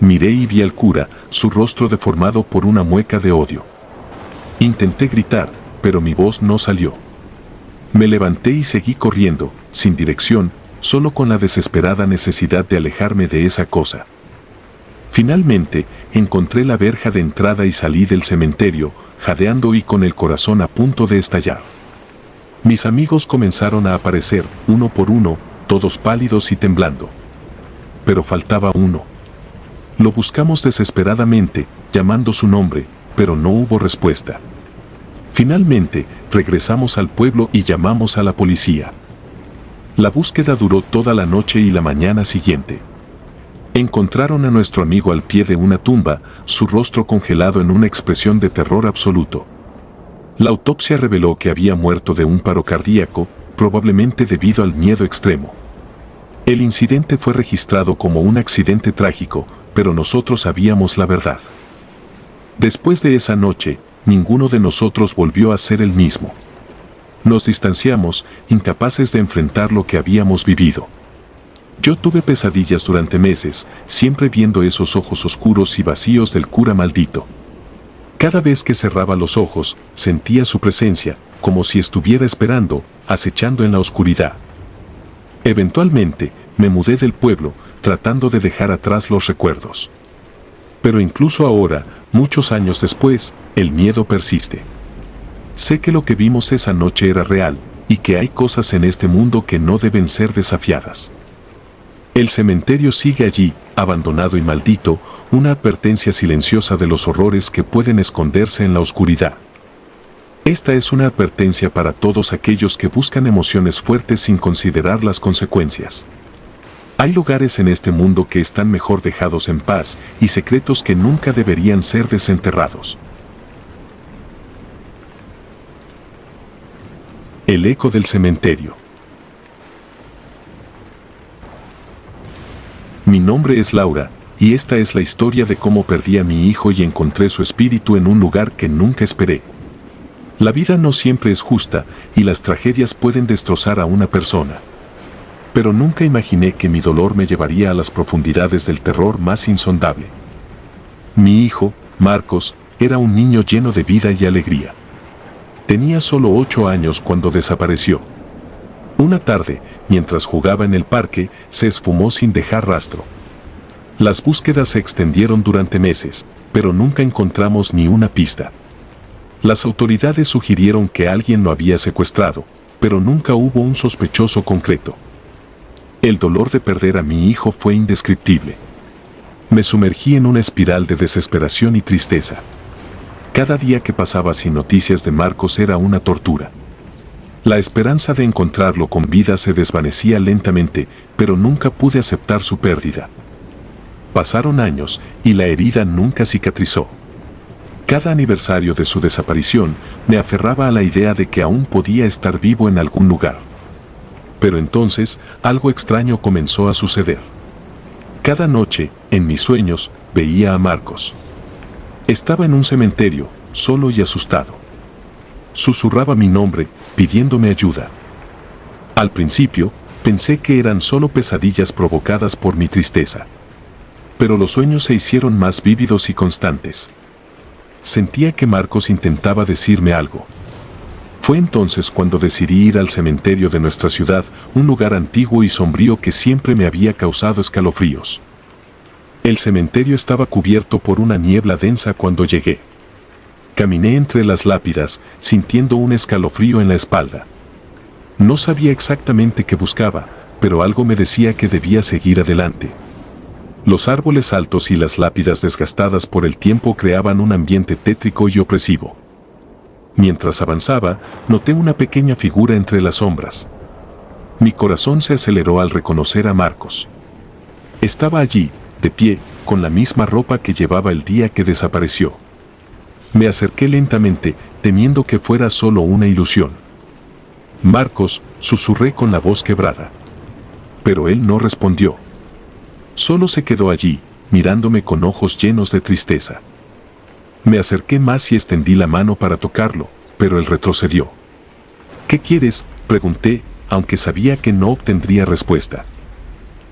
Miré y vi al cura, su rostro deformado por una mueca de odio. Intenté gritar, pero mi voz no salió. Me levanté y seguí corriendo, sin dirección, solo con la desesperada necesidad de alejarme de esa cosa. Finalmente, encontré la verja de entrada y salí del cementerio, jadeando y con el corazón a punto de estallar. Mis amigos comenzaron a aparecer, uno por uno, todos pálidos y temblando. Pero faltaba uno. Lo buscamos desesperadamente, llamando su nombre, pero no hubo respuesta. Finalmente, regresamos al pueblo y llamamos a la policía. La búsqueda duró toda la noche y la mañana siguiente. Encontraron a nuestro amigo al pie de una tumba, su rostro congelado en una expresión de terror absoluto. La autopsia reveló que había muerto de un paro cardíaco, probablemente debido al miedo extremo. El incidente fue registrado como un accidente trágico, pero nosotros sabíamos la verdad. Después de esa noche, ninguno de nosotros volvió a ser el mismo. Nos distanciamos, incapaces de enfrentar lo que habíamos vivido. Yo tuve pesadillas durante meses, siempre viendo esos ojos oscuros y vacíos del cura maldito. Cada vez que cerraba los ojos, sentía su presencia, como si estuviera esperando, acechando en la oscuridad. Eventualmente, me mudé del pueblo, tratando de dejar atrás los recuerdos. Pero incluso ahora, muchos años después, el miedo persiste. Sé que lo que vimos esa noche era real, y que hay cosas en este mundo que no deben ser desafiadas. El cementerio sigue allí, abandonado y maldito, una advertencia silenciosa de los horrores que pueden esconderse en la oscuridad. Esta es una advertencia para todos aquellos que buscan emociones fuertes sin considerar las consecuencias. Hay lugares en este mundo que están mejor dejados en paz y secretos que nunca deberían ser desenterrados. El eco del cementerio. Mi nombre es Laura, y esta es la historia de cómo perdí a mi hijo y encontré su espíritu en un lugar que nunca esperé. La vida no siempre es justa, y las tragedias pueden destrozar a una persona. Pero nunca imaginé que mi dolor me llevaría a las profundidades del terror más insondable. Mi hijo, Marcos, era un niño lleno de vida y alegría. Tenía solo 8 años cuando desapareció. Una tarde, mientras jugaba en el parque, se esfumó sin dejar rastro. Las búsquedas se extendieron durante meses, pero nunca encontramos ni una pista. Las autoridades sugirieron que alguien lo había secuestrado, pero nunca hubo un sospechoso concreto. El dolor de perder a mi hijo fue indescriptible. Me sumergí en una espiral de desesperación y tristeza. Cada día que pasaba sin noticias de Marcos era una tortura. La esperanza de encontrarlo con vida se desvanecía lentamente, pero nunca pude aceptar su pérdida. Pasaron años y la herida nunca cicatrizó. Cada aniversario de su desaparición me aferraba a la idea de que aún podía estar vivo en algún lugar. Pero entonces algo extraño comenzó a suceder. Cada noche, en mis sueños, veía a Marcos. Estaba en un cementerio, solo y asustado. Susurraba mi nombre, pidiéndome ayuda. Al principio, pensé que eran solo pesadillas provocadas por mi tristeza. Pero los sueños se hicieron más vívidos y constantes. Sentía que Marcos intentaba decirme algo. Fue entonces cuando decidí ir al cementerio de nuestra ciudad, un lugar antiguo y sombrío que siempre me había causado escalofríos. El cementerio estaba cubierto por una niebla densa cuando llegué. Caminé entre las lápidas, sintiendo un escalofrío en la espalda. No sabía exactamente qué buscaba, pero algo me decía que debía seguir adelante. Los árboles altos y las lápidas desgastadas por el tiempo creaban un ambiente tétrico y opresivo. Mientras avanzaba, noté una pequeña figura entre las sombras. Mi corazón se aceleró al reconocer a Marcos. Estaba allí, de pie, con la misma ropa que llevaba el día que desapareció. Me acerqué lentamente, temiendo que fuera solo una ilusión. Marcos, susurré con la voz quebrada. Pero él no respondió. Solo se quedó allí, mirándome con ojos llenos de tristeza. Me acerqué más y extendí la mano para tocarlo, pero él retrocedió. ¿Qué quieres?, pregunté, aunque sabía que no obtendría respuesta.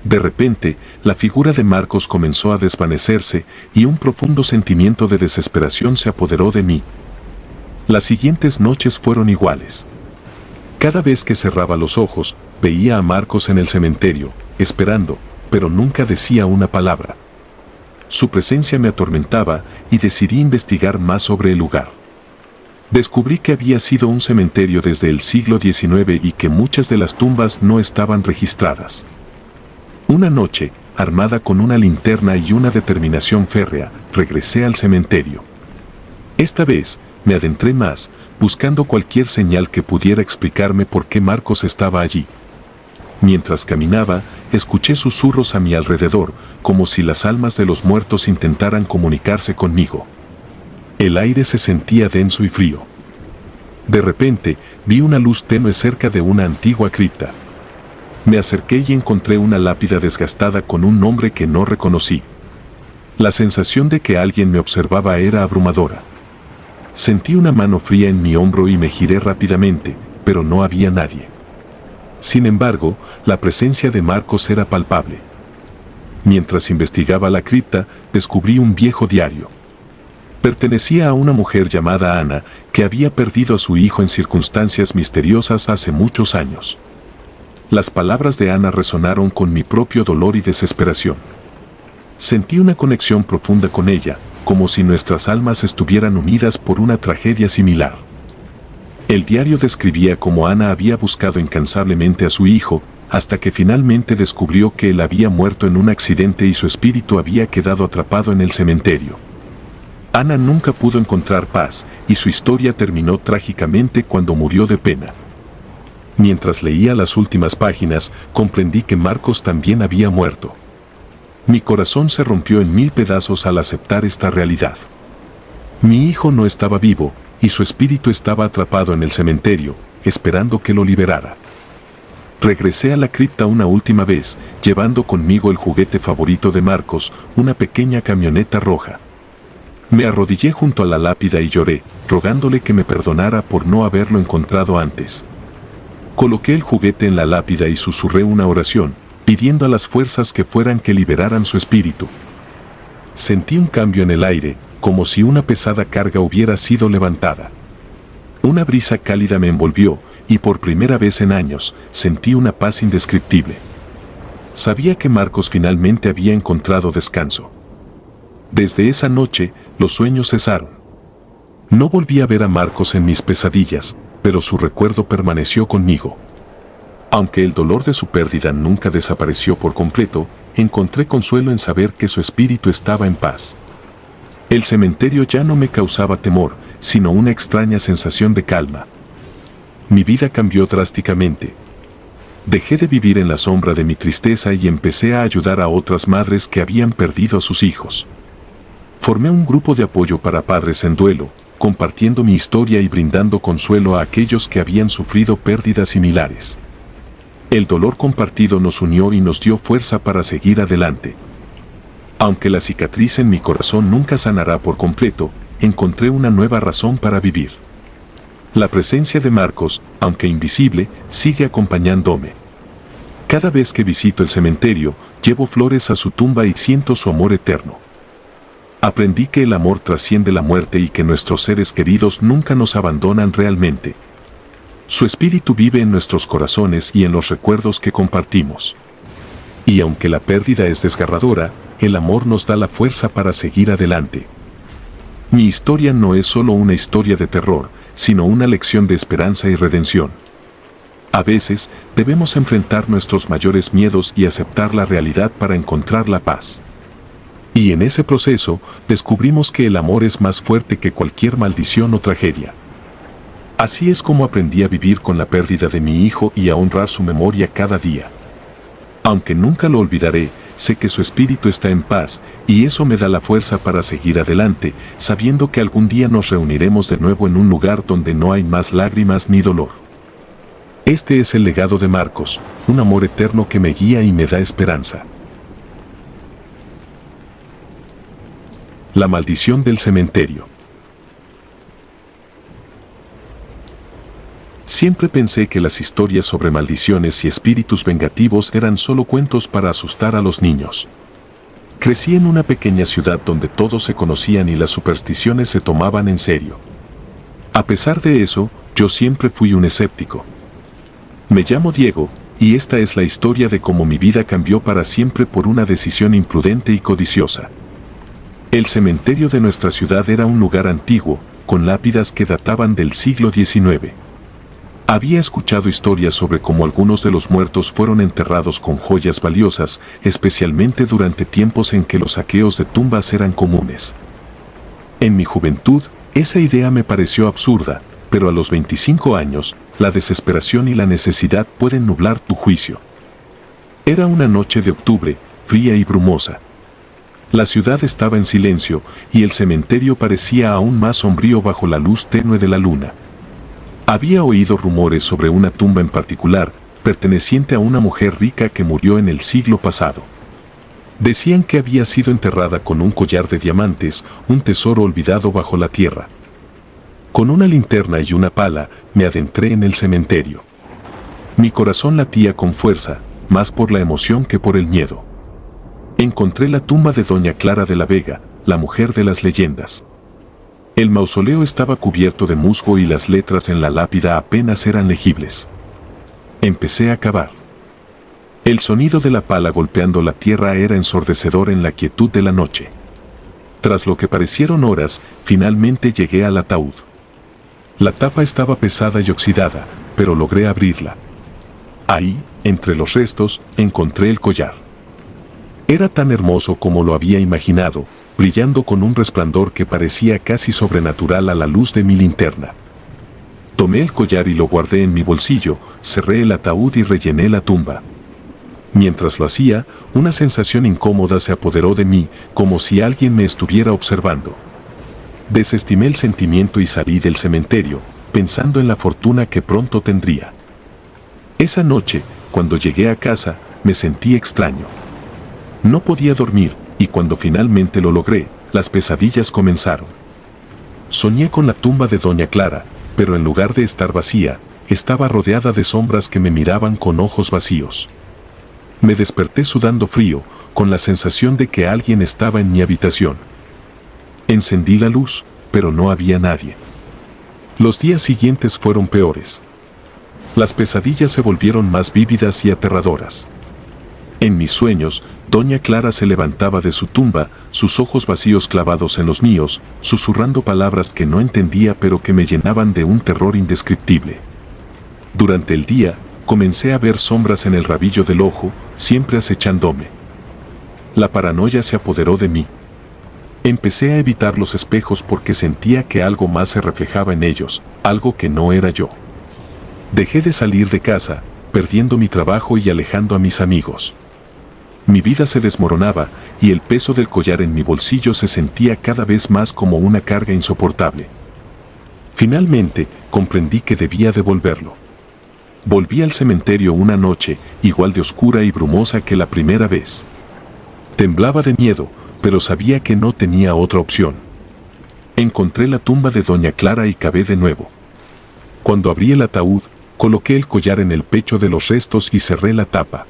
De repente, la figura de Marcos comenzó a desvanecerse y un profundo sentimiento de desesperación se apoderó de mí. Las siguientes noches fueron iguales. Cada vez que cerraba los ojos, veía a Marcos en el cementerio, esperando, pero nunca decía una palabra. Su presencia me atormentaba y decidí investigar más sobre el lugar. Descubrí que había sido un cementerio desde el siglo XIX y que muchas de las tumbas no estaban registradas. Una noche, armada con una linterna y una determinación férrea, regresé al cementerio. Esta vez, me adentré más, buscando cualquier señal que pudiera explicarme por qué Marcos estaba allí. Mientras caminaba, escuché susurros a mi alrededor, como si las almas de los muertos intentaran comunicarse conmigo. El aire se sentía denso y frío. De repente, vi una luz tenue cerca de una antigua cripta. Me acerqué y encontré una lápida desgastada con un nombre que no reconocí. La sensación de que alguien me observaba era abrumadora. Sentí una mano fría en mi hombro y me giré rápidamente, pero no había nadie. Sin embargo, la presencia de Marcos era palpable. Mientras investigaba la cripta, descubrí un viejo diario. Pertenecía a una mujer llamada Ana, que había perdido a su hijo en circunstancias misteriosas hace muchos años. Las palabras de Ana resonaron con mi propio dolor y desesperación. Sentí una conexión profunda con ella, como si nuestras almas estuvieran unidas por una tragedia similar. El diario describía cómo Ana había buscado incansablemente a su hijo, hasta que finalmente descubrió que él había muerto en un accidente y su espíritu había quedado atrapado en el cementerio. Ana nunca pudo encontrar paz, y su historia terminó trágicamente cuando murió de pena. Mientras leía las últimas páginas, comprendí que Marcos también había muerto. Mi corazón se rompió en 1000 pedazos al aceptar esta realidad. Mi hijo no estaba vivo, y su espíritu estaba atrapado en el cementerio, esperando que lo liberara. Regresé a la cripta una última vez, llevando conmigo el juguete favorito de Marcos, una pequeña camioneta roja. Me arrodillé junto a la lápida y lloré, rogándole que me perdonara por no haberlo encontrado antes. Coloqué el juguete en la lápida y susurré una oración, pidiendo a las fuerzas que fueran que liberaran su espíritu. Sentí un cambio en el aire, como si una pesada carga hubiera sido levantada. Una brisa cálida me envolvió, y por primera vez en años, sentí una paz indescriptible. Sabía que Marcos finalmente había encontrado descanso. Desde esa noche, los sueños cesaron. No volví a ver a Marcos en mis pesadillas, pero su recuerdo permaneció conmigo. Aunque el dolor de su pérdida nunca desapareció por completo, encontré consuelo en saber que su espíritu estaba en paz. El cementerio ya no me causaba temor, sino una extraña sensación de calma. Mi vida cambió drásticamente. Dejé de vivir en la sombra de mi tristeza y empecé a ayudar a otras madres que habían perdido a sus hijos. Formé un grupo de apoyo para padres en duelo, compartiendo mi historia y brindando consuelo a aquellos que habían sufrido pérdidas similares. El dolor compartido nos unió y nos dio fuerza para seguir adelante. Aunque la cicatriz en mi corazón nunca sanará por completo, encontré una nueva razón para vivir. La presencia de Marcos, aunque invisible, sigue acompañándome. Cada vez que visito el cementerio, llevo flores a su tumba y siento su amor eterno. Aprendí que el amor trasciende la muerte y que nuestros seres queridos nunca nos abandonan realmente. Su espíritu vive en nuestros corazones y en los recuerdos que compartimos. Y aunque la pérdida es desgarradora, el amor nos da la fuerza para seguir adelante. Mi historia no es solo una historia de terror, sino una lección de esperanza y redención. A veces, debemos enfrentar nuestros mayores miedos y aceptar la realidad para encontrar la paz. Y en ese proceso, descubrimos que el amor es más fuerte que cualquier maldición o tragedia. Así es como aprendí a vivir con la pérdida de mi hijo y a honrar su memoria cada día. Aunque nunca lo olvidaré, sé que su espíritu está en paz, y eso me da la fuerza para seguir adelante, sabiendo que algún día nos reuniremos de nuevo en un lugar donde no hay más lágrimas ni dolor. Este es el legado de Marcos, un amor eterno que me guía y me da esperanza. La maldición del cementerio. Siempre pensé que las historias sobre maldiciones y espíritus vengativos eran solo cuentos para asustar a los niños. Crecí en una pequeña ciudad donde todos se conocían y las supersticiones se tomaban en serio. A pesar de eso, yo siempre fui un escéptico. Me llamo Diego, y esta es la historia de cómo mi vida cambió para siempre por una decisión imprudente y codiciosa. El cementerio de nuestra ciudad era un lugar antiguo, con lápidas que databan del siglo XIX. Había escuchado historias sobre cómo algunos de los muertos fueron enterrados con joyas valiosas, especialmente durante tiempos en que los saqueos de tumbas eran comunes. En mi juventud, esa idea me pareció absurda, pero a los 25 años, la desesperación y la necesidad pueden nublar tu juicio. Era una noche de octubre, fría y brumosa. La ciudad estaba en silencio, y el cementerio parecía aún más sombrío bajo la luz tenue de la luna. Había oído rumores sobre una tumba en particular, perteneciente a una mujer rica que murió en el siglo pasado. Decían que había sido enterrada con un collar de diamantes, un tesoro olvidado bajo la tierra. Con una linterna y una pala, me adentré en el cementerio. Mi corazón latía con fuerza, más por la emoción que por el miedo. Encontré la tumba de Doña Clara de la Vega, la mujer de las leyendas. El mausoleo estaba cubierto de musgo y las letras en la lápida apenas eran legibles. Empecé a cavar. El sonido de la pala golpeando la tierra era ensordecedor en la quietud de la noche. Tras lo que parecieron horas, finalmente llegué al ataúd. La tapa estaba pesada y oxidada, pero logré abrirla. Ahí, entre los restos, encontré el collar. Era tan hermoso como lo había imaginado, brillando con un resplandor que parecía casi sobrenatural a la luz de mi linterna. Tomé el collar y lo guardé en mi bolsillo, cerré el ataúd y rellené la tumba. Mientras lo hacía, una sensación incómoda se apoderó de mí, como si alguien me estuviera observando. Desestimé el sentimiento y salí del cementerio, pensando en la fortuna que pronto tendría. Esa noche, cuando llegué a casa, me sentí extraño. No podía dormir, y cuando finalmente lo logré, las pesadillas comenzaron. Soñé con la tumba de Doña Clara, pero en lugar de estar vacía, estaba rodeada de sombras que me miraban con ojos vacíos. Me desperté sudando frío, con la sensación de que alguien estaba en mi habitación. Encendí la luz, pero no había nadie. Los días siguientes fueron peores. Las pesadillas se volvieron más vívidas y aterradoras. En mis sueños, doña Clara se levantaba de su tumba, sus ojos vacíos clavados en los míos, susurrando palabras que no entendía pero que me llenaban de un terror indescriptible. Durante el día, comencé a ver sombras en el rabillo del ojo, siempre acechándome. La paranoia se apoderó de mí. Empecé a evitar los espejos porque sentía que algo más se reflejaba en ellos, algo que no era yo. Dejé de salir de casa, perdiendo mi trabajo y alejando a mis amigos. Mi vida se desmoronaba y el peso del collar en mi bolsillo se sentía cada vez más como una carga insoportable. Finalmente, comprendí que debía devolverlo. Volví al cementerio una noche, igual de oscura y brumosa que la primera vez. Temblaba de miedo, pero sabía que no tenía otra opción. Encontré la tumba de doña Clara y cavé de nuevo. Cuando abrí el ataúd, coloqué el collar en el pecho de los restos y cerré la tapa.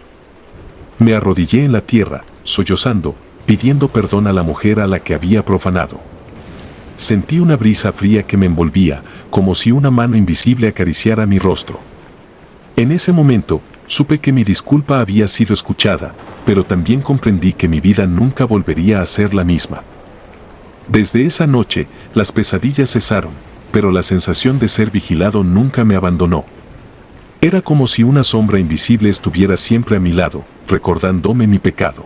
Me arrodillé en la tierra, sollozando, pidiendo perdón a la mujer a la que había profanado. Sentí una brisa fría que me envolvía, como si una mano invisible acariciara mi rostro. En ese momento, supe que mi disculpa había sido escuchada, pero también comprendí que mi vida nunca volvería a ser la misma. Desde esa noche, las pesadillas cesaron, pero la sensación de ser vigilado nunca me abandonó. Era como si una sombra invisible estuviera siempre a mi lado, recordándome mi pecado.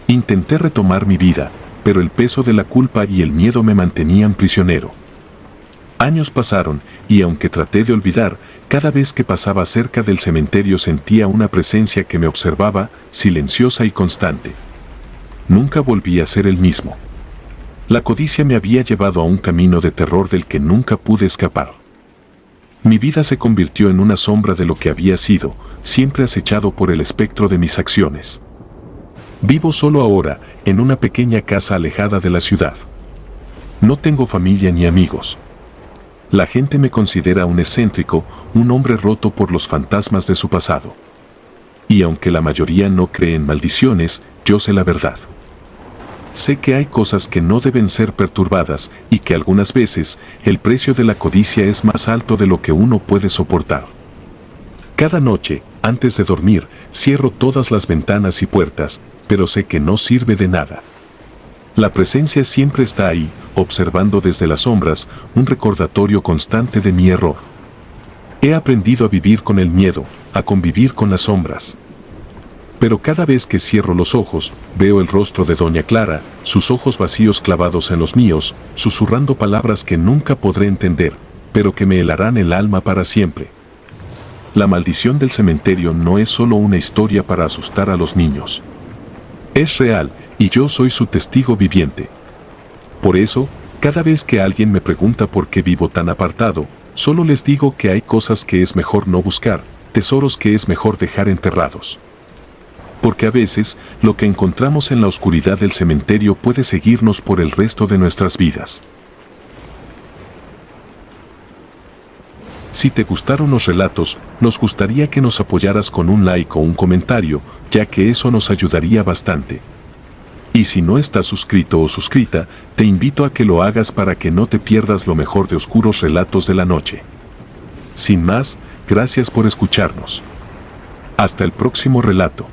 Intenté retomar mi vida, pero el peso de la culpa y el miedo me mantenían prisionero. Años pasaron, y aunque traté de olvidar, cada vez que pasaba cerca del cementerio sentía una presencia que me observaba, silenciosa y constante. Nunca volví a ser el mismo. La codicia me había llevado a un camino de terror del que nunca pude escapar. Mi vida se convirtió en una sombra de lo que había sido, siempre acechado por el espectro de mis acciones. Vivo solo ahora, en una pequeña casa alejada de la ciudad. No tengo familia ni amigos. La gente me considera un excéntrico, un hombre roto por los fantasmas de su pasado. Y aunque la mayoría no cree en maldiciones, yo sé la verdad. Sé que hay cosas que no deben ser perturbadas y que algunas veces el precio de la codicia es más alto de lo que uno puede soportar. Cada noche, antes de dormir, cierro todas las ventanas y puertas, pero sé que no sirve de nada. La presencia siempre está ahí, observando desde las sombras, un recordatorio constante de mi error. He aprendido a vivir con el miedo, a convivir con las sombras. Pero cada vez que cierro los ojos, veo el rostro de doña Clara, sus ojos vacíos clavados en los míos, susurrando palabras que nunca podré entender, pero que me helarán el alma para siempre. La maldición del cementerio no es solo una historia para asustar a los niños. Es real, y yo soy su testigo viviente. Por eso, cada vez que alguien me pregunta por qué vivo tan apartado, solo les digo que hay cosas que es mejor no buscar, tesoros que es mejor dejar enterrados. Porque a veces, lo que encontramos en la oscuridad del cementerio puede seguirnos por el resto de nuestras vidas. Si te gustaron los relatos, nos gustaría que nos apoyaras con un like o un comentario, ya que eso nos ayudaría bastante. Y si no estás suscrito o suscrita, te invito a que lo hagas para que no te pierdas lo mejor de Oscuros Relatos de la Noche. Sin más, gracias por escucharnos. Hasta el próximo relato.